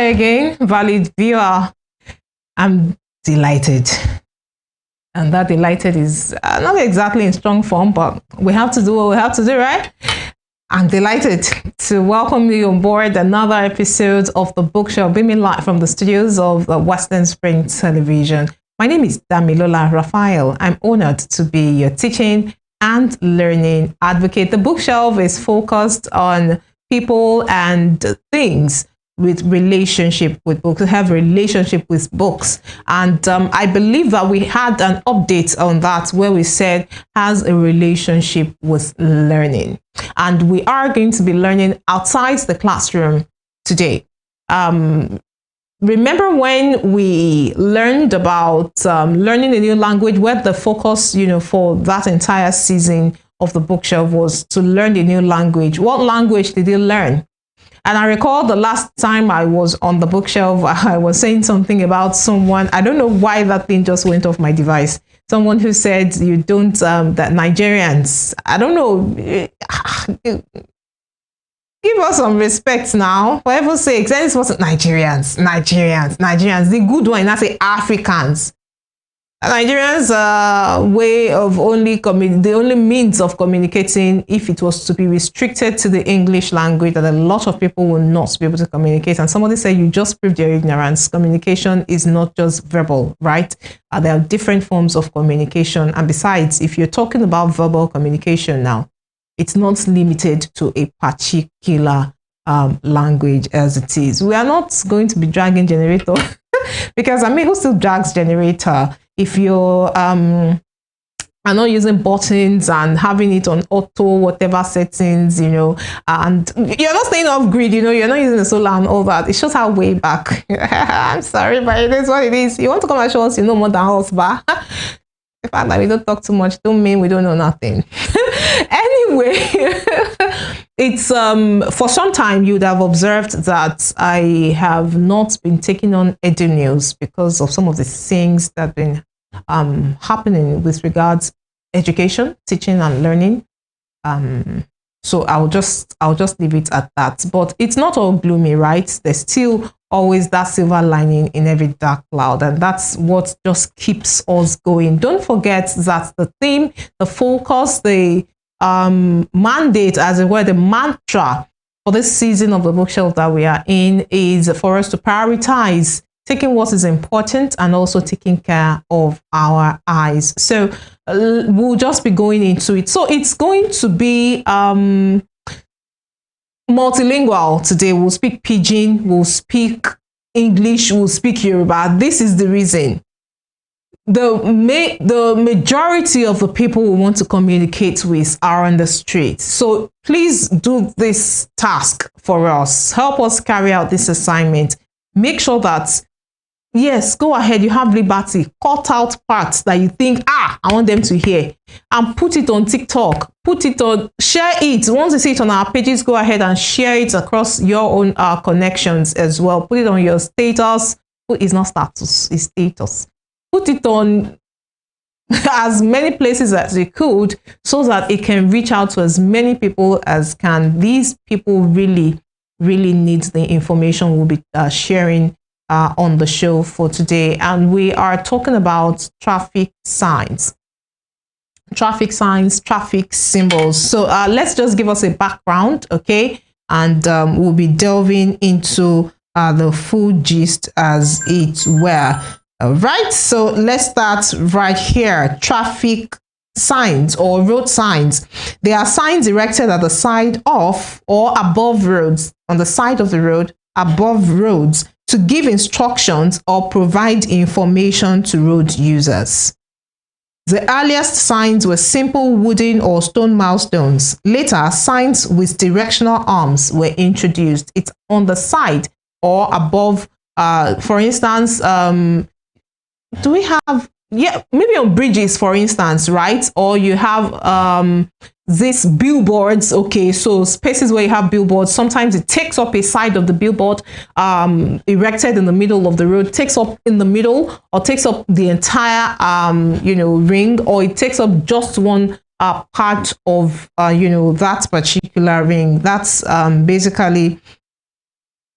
here again, valued viewer. I'm delighted. And that delighted is not exactly in strong form, but we have to do what we have to do, right? I'm delighted to welcome you on board another episode of the Bookshelf, beaming live from the studios of the Western Spring Television. My name is Damilola Raphael. I'm honored to be your teaching and learning advocate. The Bookshelf is focused on people and things with relationship with books, have relationship with books. And I believe that we had an update on that where we said has a relationship with learning. And we are going to be learning outside the classroom today. Remember when we learned about learning a new language, where the focus, for that entire season of the Bookshelf was to learn a new language. What language did you learn? And I recall the last time I was on the Bookshelf, I was saying something about someone. I don't know why that thing just went off my device. Someone who said you don't, that Nigerians, I don't know. Give us some respect now. For heaven's sake, this wasn't Nigerians. The good one, I say Africans. Nigerians' way of the only means of communicating, if it was to be restricted to the English language, that a lot of people will not be able to communicate. And somebody said, you just proved your ignorance. Communication is not just verbal, right? There are different forms of communication. And besides, if you're talking about verbal communication now, it's not limited to a particular language as it is. We are not going to be dragging generator because who still drags generator? If you're are not using buttons and having it on auto, whatever settings, and you're not staying off grid, you're not using the solar and all that. It shows how way back. I'm sorry, but it is what it is. You want to come and show us you know more than us, but the fact that we don't talk too much don't mean we don't know nothing. Anyway, it's for some time you'd have observed that I have not been taking on Edu News because of some of the things that have been happening with regards education, teaching and learning. So I'll just leave it at that. But it's not all gloomy, right? There's still always that silver lining in every dark cloud, and that's what just keeps us going. Don't forget that the theme, the focus, the mandate, as it were, the mantra for this season of the Bookshelf that we are in is for us to prioritize taking what is important and also taking care of our eyes. So we'll just be going into it. So it's going to be multilingual today. We'll speak Pidgin, we'll speak English, we'll speak Yoruba. This is the reason. The majority of the people we want to communicate with are on the street. So please do this task for us. Help us carry out this assignment. Make sure that, yes, go ahead, you have liberty. Cut out parts that you think, I want them to hear. And put it on TikTok. Share it. Once you see it on our pages, go ahead and share it across your own connections as well. Put it on your status. It's not status, it's status. Put it on as many places as you could so that it can reach out to as many people as can. These people really, really need the information we'll be sharing on the show for today. And we are talking about traffic signs. Traffic signs, traffic symbols. So let's just give us a background, okay? And we'll be delving into the full gist as it were. Right, so let's start right here. Traffic signs or road signs. They are signs erected at the side of or above roads, on the side of the road, above roads, to give instructions or provide information to road users. The earliest signs were simple wooden or stone milestones. Later, signs with directional arms were introduced. It's on the side or above. For instance, do we have, maybe on bridges, for instance, right? Or you have these billboards. Okay, so spaces where you have billboards, sometimes it takes up a side of the billboard erected in the middle of the road, takes up in the middle, or takes up the entire ring, or it takes up just one part of that particular ring. That's basically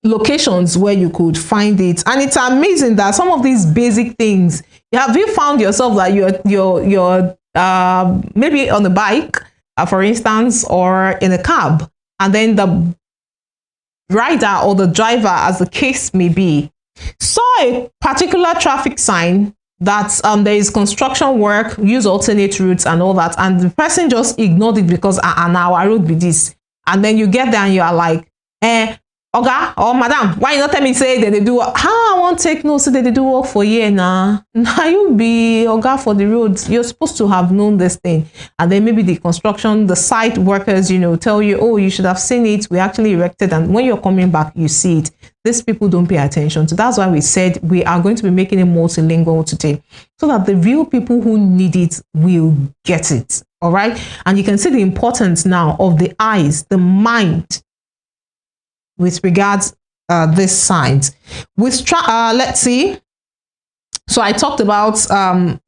locations where you could find it. And it's amazing that some of these basic things, have you found yourself that you're maybe on a bike, for instance, or in a cab, and then the rider or the driver, as the case may be, saw a particular traffic sign that there is construction work, use alternate routes and all that, and the person just ignored it because now I road be this, and then you get there and you are like, Oga or madam, why you not tell me say that they do work? How I won't take no say that they do work for year now. Now you be Oga for the roads. You're supposed to have known this thing. And then maybe the construction, the site workers, tell you, oh, you should have seen it. We actually erected, and when you're coming back, you see it. These people don't pay attention. So that's why we said we are going to be making it multilingual today, so that the real people who need it will get it. All right. And you can see the importance now of the eyes, the mind, with regards these signs. With let's see. So I talked about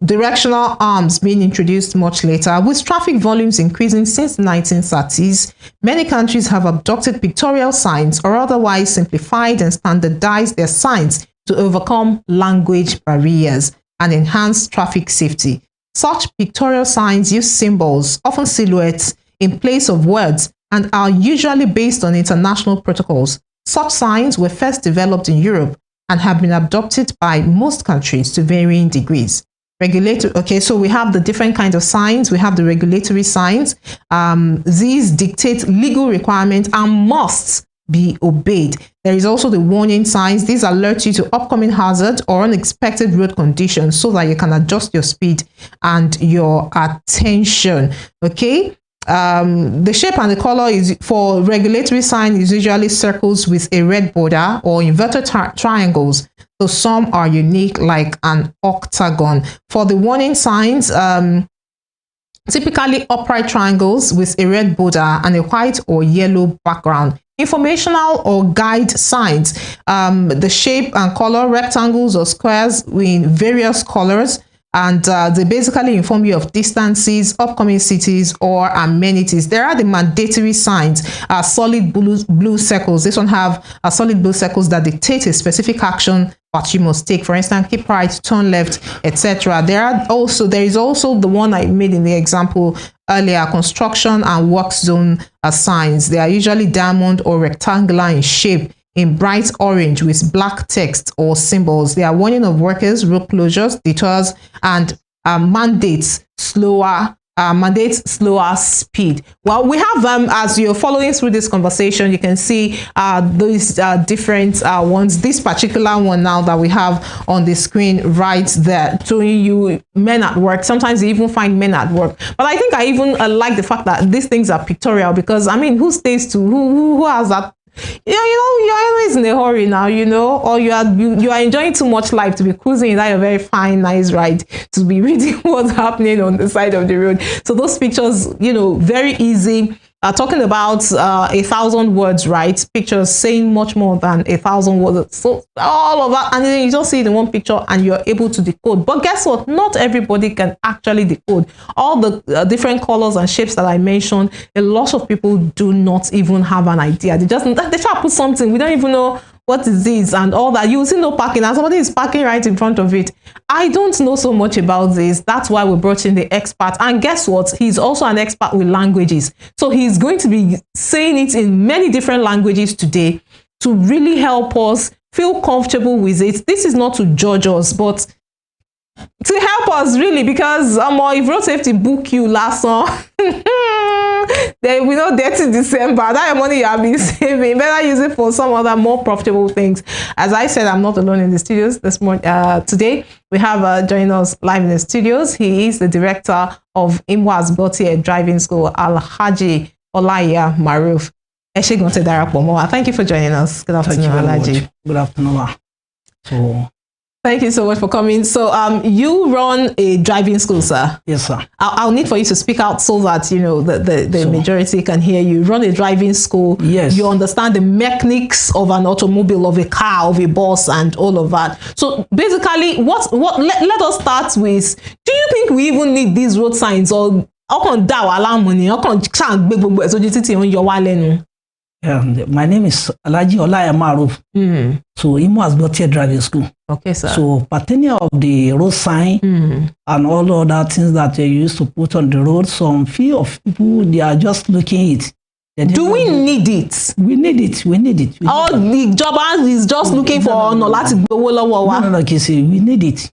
directional arms being introduced much later. With traffic volumes increasing since the 1930s, many countries have adopted pictorial signs or otherwise simplified and standardized their signs to overcome language barriers and enhance traffic safety. Such pictorial signs use symbols, often silhouettes, in place of words, and are usually based on international protocols. Such signs were first developed in Europe and have been adopted by most countries to varying degrees. Okay, so we have the different kinds of signs. We have the regulatory signs. These dictate legal requirements and must be obeyed. There is also the warning signs. These alert you to upcoming hazard or unexpected road conditions so that you can adjust your speed and your attention. Okay. The shape and the color is for regulatory sign is usually circles with a red border or inverted triangles. So some are unique, like an octagon. For the warning signs, typically upright triangles with a red border and a white or yellow background. Informational or guide signs, the shape and color, rectangles or squares in various colors. And they basically inform you of distances, upcoming cities, or amenities. There are the mandatory signs, solid blue circles. This one have solid blue circles that dictate a specific action that you must take. For instance, keep right, turn left, etc. There is also the one I made in the example earlier, construction and work zone signs. They are usually diamond or rectangular in shape, in bright orange with black text or symbols. They are warning of workers, road closures, detours, and mandates slower speed. Well, we have as you're following through this conversation, you can see these different ones. This particular one now that we have on the screen right there, showing you men at work. Sometimes you even find men at work. But I think I even like the fact that these things are pictorial, because I mean, who stays to who has that? Yeah, you're always in a hurry now, or you are enjoying too much life to be cruising in that very fine, nice ride, to be reading what's happening on the side of the road. So those pictures, very easy. Talking about 1,000 words, right? Pictures saying much more than 1,000 words. So all of that, and then you just see it in one picture and you're able to decode. But guess what? Not everybody can actually decode all the different colors and shapes that I mentioned. A lot of people do not even have an idea. They try to put something. We don't even know what is this and all that. You see no parking and somebody is parking right in front of it. I don't know so much about this. That's why we brought in the expert. And guess what? He's also an expert with languages. So he's going to be saying it in many different languages today to really help us feel comfortable with it. This is not to judge us, but to help us really, because if road safety book you last song, then we know that in December, that money you have been saving, better use it for some other more profitable things. As I said, I'm not alone in the studios this morning. Today we have joining us live in the studios. He is the director of Imwaz Botier Driving School, Alhaji Olaiya Maruf. Thank you for joining us. Good afternoon, Alhaji. Good afternoon. Thank you so much for coming. So you run a driving school, sir? Yes, sir. I'll need for you to speak out so that the majority can hear you. Run a driving school. Yes. You understand the mechanics of an automobile, of a car, of a bus, and all of that. So basically, let us start with, do you think we even need these road signs, or My name is Alaji Olayamaruf. So Imo has got here driving school. Okay, sir. So pertaining of the road sign and all other things that they used to put on the road, some few of people, they are just looking at it. Do we need it? We need it. We need it. All the job is just looking for no láti gbowó lọ́wọ́ wa. No, Kisi, we need it.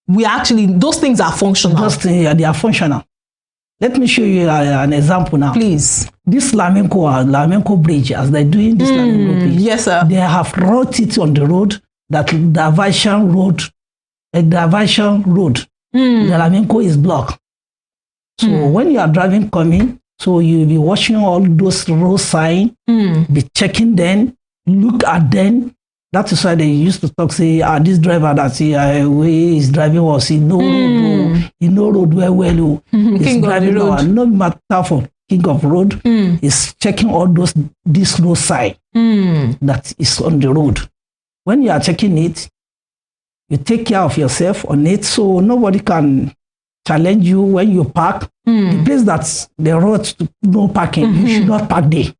We actually, those things are functional. Those things, they are functional. Let me show you an example now. Please. This Lamenco Bridge, as they're doing this Lamenco Bridge, yes, sir. They have wrote it on the road that diversion road. The Lamenco is blocked. So when you are driving coming, so you'll be watching all those road signs, be checking them, look at them. That is why they used to talk, say, this driver that is driving was in no road, in no road well. He's driving road. No matter for king of road, is checking all this road sign that is on the road. When you are checking it, you take care of yourself on it, so nobody can challenge you when you park. The place that's the road to no parking, you should not park there.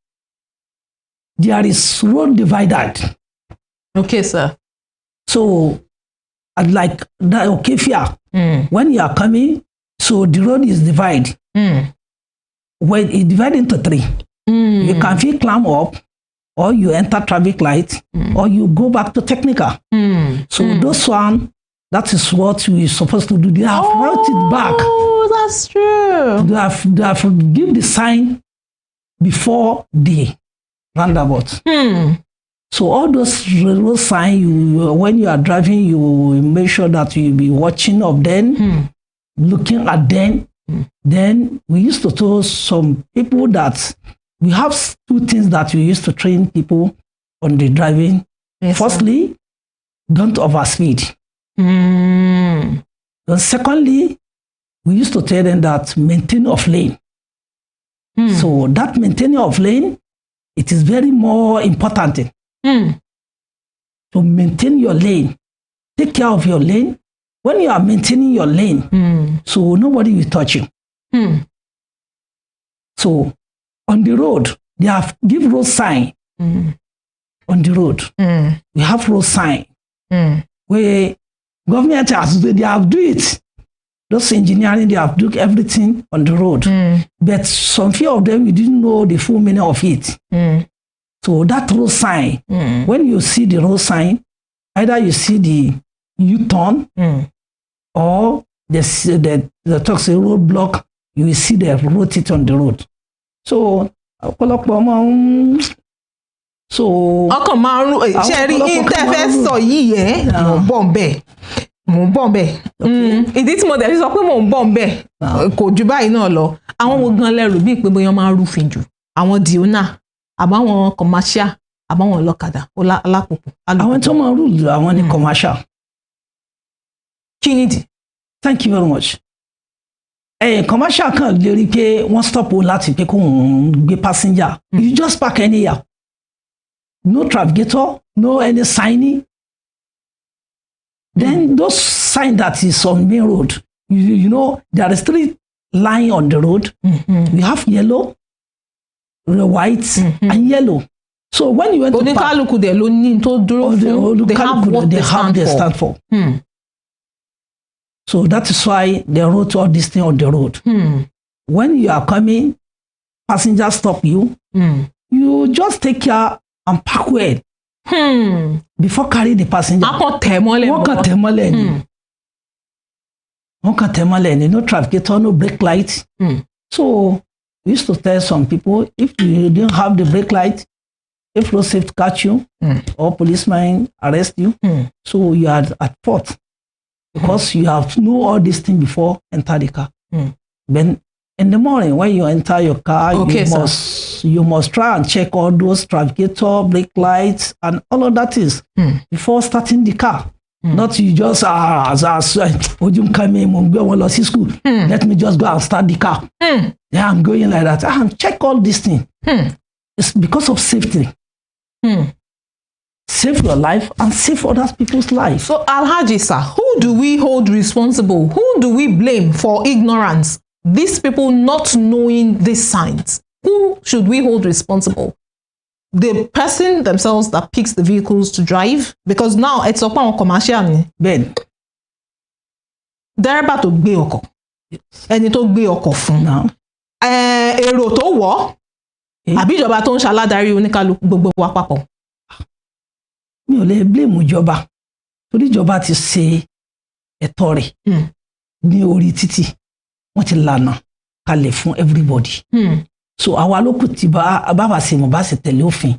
There is road divided. Okay, sir. So, like that, okay, when you are coming, so the road is divided. When it divided into three, you can climb up, or you enter traffic light, or you go back to technical. So those one, that is what we're supposed to do. They have brought it back. Oh, that's true. They have give the sign before the roundabout. So all those road signs, when you are driving, you make sure that you be watching of them, looking at them. Then we used to tell some people that we have two things that we used to train people on the driving. Yes, firstly, don't overspeed. And secondly, we used to tell them that maintain of lane. So that maintaining of lane, it is very more important. To maintain your lane, take care of your lane. When you are maintaining your lane, so nobody will touch you. So on the road, they have give road sign. On the road, we have road sign where government has they have do it. Those engineering, they have do everything on the road, but some few of them we didn't know the full meaning of it. So that road sign, when you see the road sign, either you see the U-turn or the toxic road block, you will see the rotate on the road. So, ọkàn máa ń ṣe rí interface sọ yìí yẹn mò ń bọ̀ ńbẹ̀ ìdí tí mo dẹ̀ fi sọ pé mò ń bọ̀ ńbẹ̀ kò jù báyìí náà lọ. Àwọn wo gan lẹ́rù bíi pé bóyá máa ń rúfin jù, àwọn diona àbáwọn commercial àbáwọn ọlọ́kadà alápòpọ̀. Àwọn tó máa ń rúlù àwọn ní commercial. Kí nìdí? Thank you very much. Commercial kan lè rí pé wọ́n stop o láti pé kó ń gbé passenger. You just park anyhow. No trafficator, no any signing. Then those sign that is on main road, you know, there is 3 line on the road. We have yellow, white, and yellow. So when you enter oníkálùkù dẹ̀ ló ní tó dúró fún, they have what they stand for. So that is why they wrote all this thing on the road. When you are coming, passengers stop you. You just take care and park well. Before carry the passenger. Wọ́n kàn tẹ̀ mọ́lẹ̀. No trafficator, no brake light. So we used to tell some people, if you didn't have the brake light, if road safety catch you or policeman arrest you, so you are at fault because you have know all these things before enter the car. Then in the morning when you enter your car, you must try and check all those trafficator, brake lights, and all of that is before starting the car. Not you just come in, go to school. Let me just go and start the car. Yeah, I'm going like that. And check all these things. It's because of safety. Save your life and save other people's life. So Alhaji sir, who do we hold responsible? Who do we blame for ignorance? These people not knowing these signs. Who should we hold responsible? the person themselves that picks the vehicles to drive, because now it's upon commercial. Bẹ́ẹ̀ni. Dẹ́rẹ́bà tó gbé ọkọ̀, ẹni tó gbé ọkọ̀ fún, èrò tó wọ̀, àbí ìjọba tó ń ṣaládarí oníkálukú gbogbo wa papọ̀. Mi ò lè blame ìjọba, torí ìjọba ti ṣe ẹ̀tọ́ rẹ̀ ní orí títì, wọ́n ti lànà kalẹ̀ fún everybody. So àwa ló kù tí bá ṣe mọ̀ bá ṣe tẹ̀lé òfin.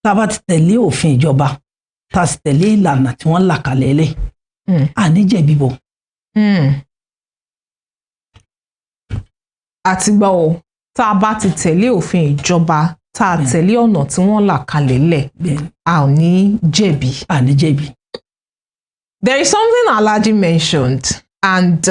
Tá a bá ti tẹ̀lé òfin ìjọba, tá a sì tẹ̀lé ìlànà tí wọ́n là kalẹ̀ lẹ̀, àní jẹ̀bi bọ̀. Àtìgbà o tá a bá ti tẹ̀lé òfin ìjọba, tá a tẹ̀lé ọ̀nà tí wọ́n là kalẹ̀ lẹ̀, a ò ní jẹ̀bi. Àní jẹ̀bi. There is something Alhaji mentioned, and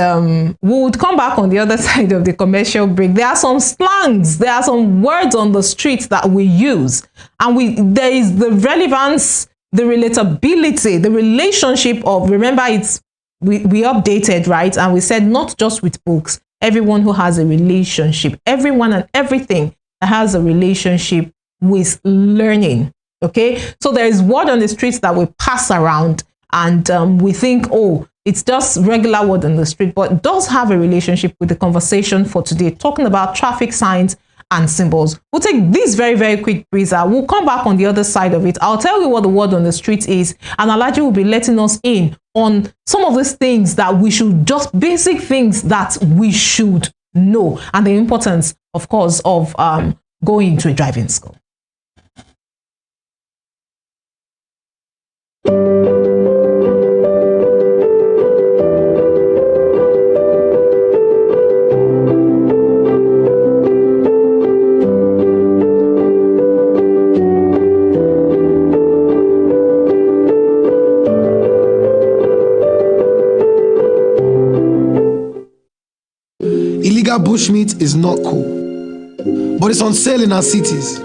we would come back on the other side of the commercial break. There are some slangs, there are some words on the street that we use, and there is the relevance, the relatability, the relationship of, remember we updated, right? And we said not just with books, everyone who has a relationship, everyone and everything that has a relationship with learning, okay? So there is word on the streets that we pass around, and we think, oh, it's just regular word on the street, but it does have a relationship with the conversation for today, talking about traffic signs and symbols. We'll take this very, very quick breather. We'll come back on the other side of it. I'll tell you what the word on the street is, and Alhaji will be letting us in on some of these things that we should, just basic things that we should know, and the importance, of course, of going to a driving school. Illegal bushmeat is not cool, but it's on sale in our cities,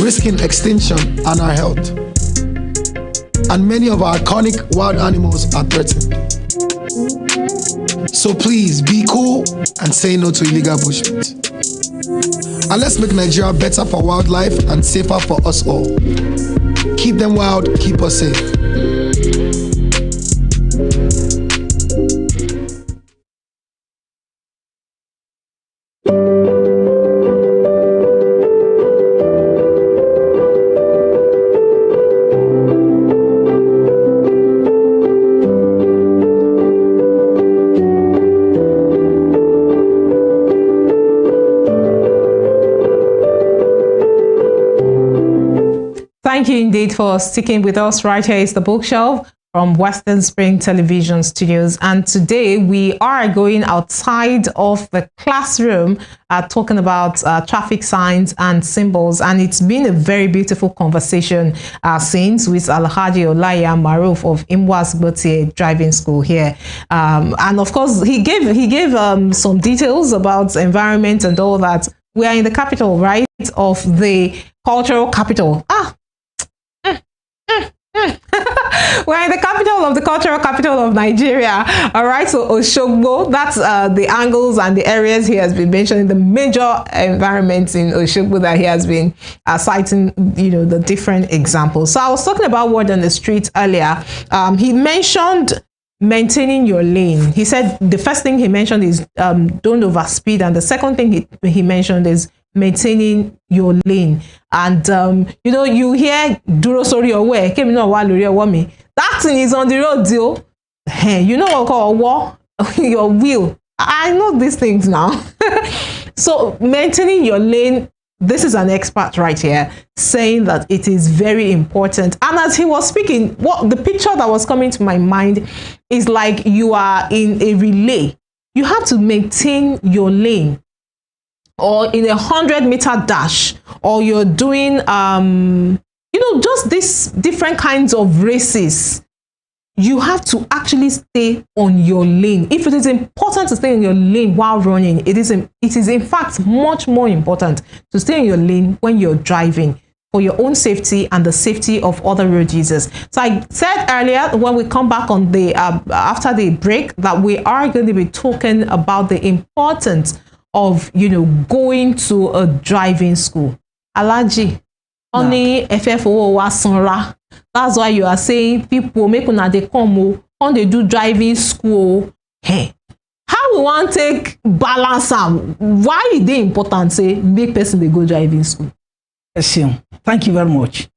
risking extinction and our health. And many of our iconic wild animals are threatened. So please be cool and say no to illegal bushmeat. And let's make Nigeria better for wildlife and safer for us all. Keep them wild, keep us safe. Thank you indeed for sticking with us. Right here is the bookshelf from Western Spring Television Studios. And today we are going outside of the classroom, talking about traffic signs and symbols. And it's been a very beautiful conversation since with Alhaji Olaya Maruf of Imwas Gbotie Driving School here. And of course, he gave some details about environment and all that. We are in the capital, right, of the cultural capital. We're in the capital of the cultural capital of Nigeria. All right, so Oshogbo, that's the angles and the areas he has been mentioning, the major environments in Oshogbo that he has been citing, you know, the different examples. So I was talking about word on the street earlier. He mentioned maintaining your lane. He said the first thing he mentioned is don't overspeed, and the second thing he mentioned is maintaining your lane. And you know, you hear duro sori owo kemi na wa lori owo mi, that thing is on the road deal. Hey, you know what called owo, your wheel. I know these things now. So maintaining your lane, this is an expert right here saying that it is very important. And as he was speaking, what the picture that was coming to my mind is like you are in a relay. You have to maintain your lane, or in a 100-meter dash, or you're doing you know, just these different kinds of races. You have to actually stay on your lane. If it is important to stay in your lane while running, it is in fact much more important to stay in your lane when you're driving, for your own safety and the safety of other road users. So I said earlier, when we come back on the after the break, that we are going to be talking about the importance of, you know, going to a driving school. Alaji, only FFO was sanra. That's why you are saying people make una they come on they do driving school. Hey, how we want take balance am? Why is it important say make person they go driving school? Yes, thank you very much.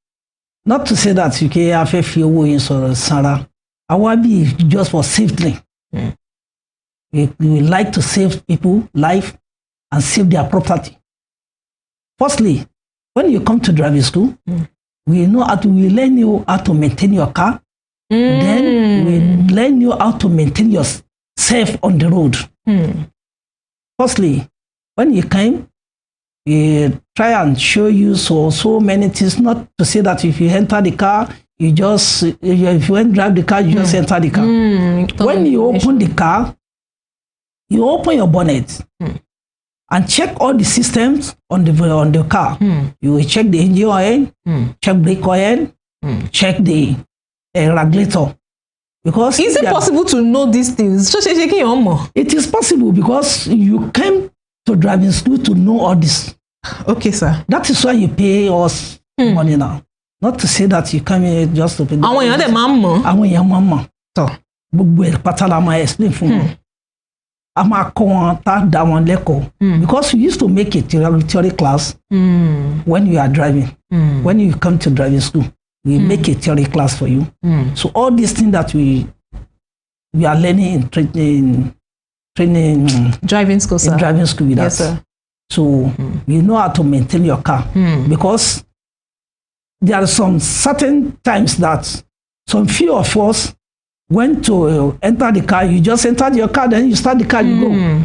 Not to say that you can have a few ways or Sarah. I want be just for safety. We like to save people life and save their property. Firstly, when you come to driving school, we learn you how to maintain your car. Then we learn you how to maintain yourself on the road. Firstly, when you came, we try and show you so many things. Not to say that if you enter the car, if you want to drive the car, you just enter the car. When you open the car, you open your bonnet and check all the systems on the car. You will check the engine oil, check brake oil, check the regulator. Because is it possible to know these things? It is possible because you came to driving school to know all this. Okay, sir. That is why you pay us money now. Not to say that you come here just to pay. Àwọn èèyàn dẹ̀ máa ń mọ̀. Àwọn èèyàn máa ń mọ̀. Gbogbo ẹ̀ pátá la máa explain fún wọn. A máa kọ́ wọn tá dá wọn lẹ́kọ̀ọ́. Because we used to make a theory class when you are driving. When you come to driving school, we make a theory class for you. So all these things that we are learning in training driving school, sir. In driving school with yes, us. Sir. So you know how to maintain your car because there are some certain times that some few of us went to enter the car. You just entered your car, then you start the car, you go.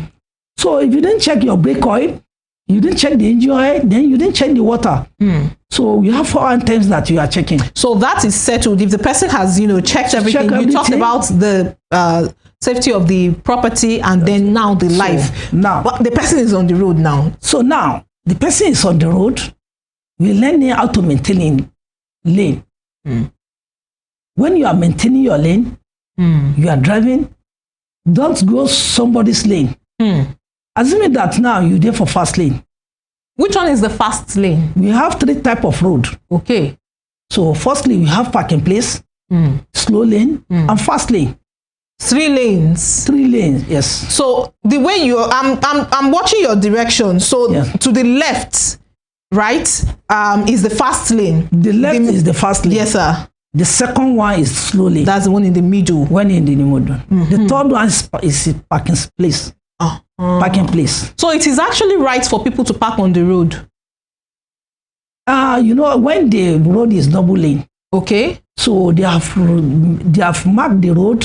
So if you didn't check your brake oil, you didn't check the engine oil, then you didn't check the water. So you have 4 times that you are checking. So that is settled. If the person has, checked everything, you talked about the safety of the property and then now the life. Now, but the person is on the road now. So now the person is on the road. We're learning how to maintain lane. When you are maintaining your lane, you are driving, don't go somebody's lane. Assuming that now you're there for fast lane. Which one is the fast lane? We have 3 types of road. Okay. So firstly, we have parking place, slow lane, and fast lane. 3 lanes. 3 lanes, yes. So the way I'm watching your direction. So to the left, right, is the fast lane. The left is the fast lane. Yes, sir. The second one is slow lane. That's the one in the middle. One in the middle. The third one is parking place. Parking place. So it is actually right for people to park on the road. When the road is double lane. Okay. So they have marked the road.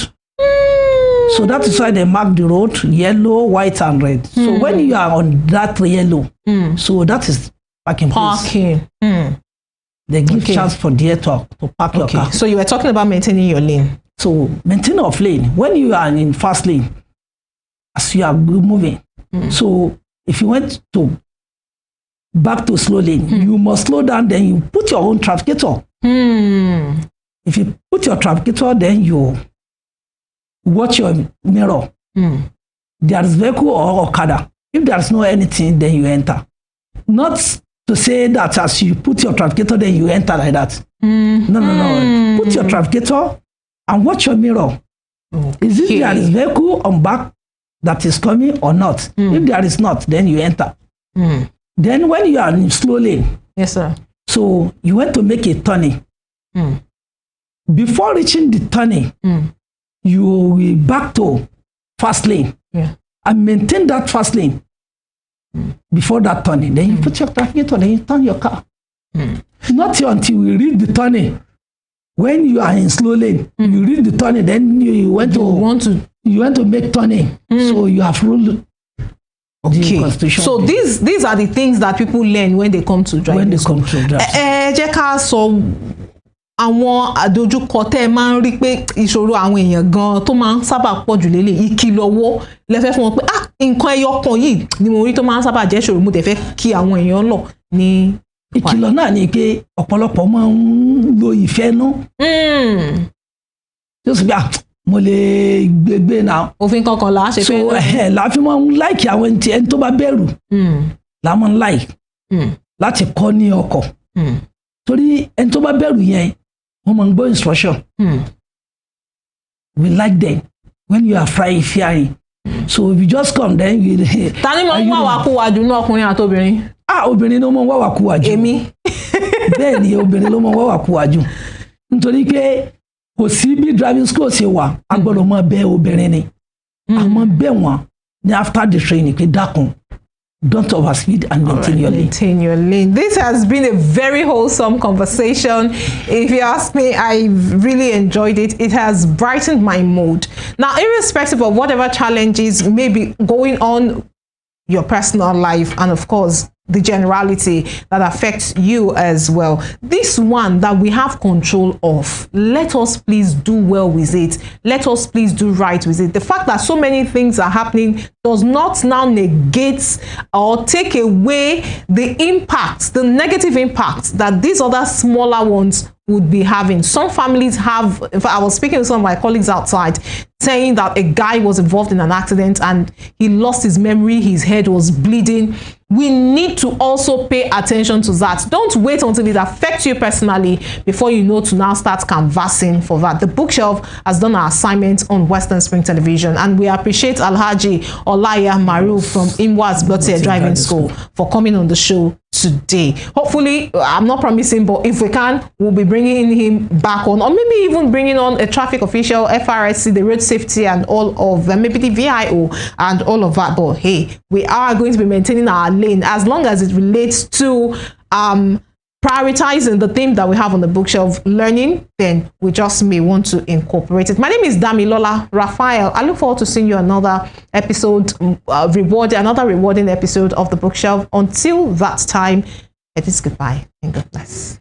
So that is why they mark the road yellow, white, and red. So when you are on that yellow, so that is parking place. They give chance for there to park your car. So you were talking about maintaining your lane. So maintain of lane. When you are in fast lane, as you are moving. So if you went to back to slow lane, you must slow down, then you put your own trafficator. If you put your trafficator, then you watch your mirror. There is vehicle or Okada. If there is no anything, then you enter. Not to say that as you put your trafficator, then you enter like that. No. Put your trafficator and watch your mirror. Is it there is vehicle on back that is coming or not? If there is not, then you enter. Then when you are in slow lane, yes, sir. So you want to make a turning. Before reaching the turning, you will back to fast lane and maintain that fast lane before that turning. Then you put your trafficator, then you turn your car. Not until we reach the turning. When you are in slow lane, you reach the turning, then you want to make turning. So you have ruled. Okay. So these are the things that people learn when they come to driving. When they come to driving. Jẹ́ ká sọ àwọn àdójúkọ tẹ́ máa ń rí pé ìṣòro àwọn èèyàn gan tó máa ń sábà pọ̀ jù lélẹ̀ ìkìlọ̀wọ́ lẹ́fẹ́ fún wọn pé nǹkan ẹyọ kan yìí ni mo rí tó máa ń sábà jẹ́ ìṣòro mo tẹ̀ fẹ́ kí àwọn èèyàn lọ ní. Ìkìlọ̀ náà ni pé ọ̀pọ̀lọpọ̀ máa ń lo ìfẹ́ nú. Tí ó sì bí mo lè gbégbé náà. Òfin kankan là á ṣe fẹ́. So láàfin máa ń láìkì àwọn ẹni tó bá bẹ̀rù là máa ń láì. láti kọ́ ní ọkọ̀ torí ẹni tó bá bẹ̀rù yẹn wọ́n máa ń gbọ́ instruction we like them when you are fearing so if you just come then you. ta ni mo ń wá wàkúwà jù ní ọkùnrin àti obìnrin. obìnrin ló mọ wá wàkúwà jù. èmi. bẹ́ẹ̀ ni obìnrin ló mọ wá wàkúwà jù nítorí pé kò sí bí driving school ṣe wà a gbọ́dọ̀ máa bẹ̀ obìnrin ni a máa bẹ̀ wọ́n ní after the training pé dákun don't overspeed and maintain your lane. Maintain your lane. This has been a very wholesome conversation. If you ask me, I really enjoyed it. It has brightened my mood. Now, irrespective of whatever challenges may be going on your personal life, and of course, the generality that affects you as well, this one that we have control of, let us please do well with it. Let us please do right with it. The fact that so many things are happening does not now negate or take away the impact, the negative impact that these other smaller ones would be having. Some families have, in fact, I was speaking to some of my colleagues outside saying that a guy was involved in an accident and he lost his memory, his head was bleeding. We need to also pay attention to that. Don't wait until it affects you personally before you know to now start canvassing for that. The Bookshelf has done our assignment on Western Spring Television, and we appreciate Alhaji Olaya Maru from Imwas Blotier Driving School for coming on the show today. Hopefully, I'm not promising, but if we can, we'll be bringing him back on, or maybe even bringing on a traffic official, FRSC, the road safety and all of them, maybe the VIO and all of that. But hey, we are going to be maintaining our lane as long as it relates to prioritizing the theme that we have on the Bookshelf, learning, then we just may want to incorporate it. My name is Damilola Raphael. I look forward to seeing you another episode, another rewarding episode of the Bookshelf. Until that time, it is goodbye and God bless.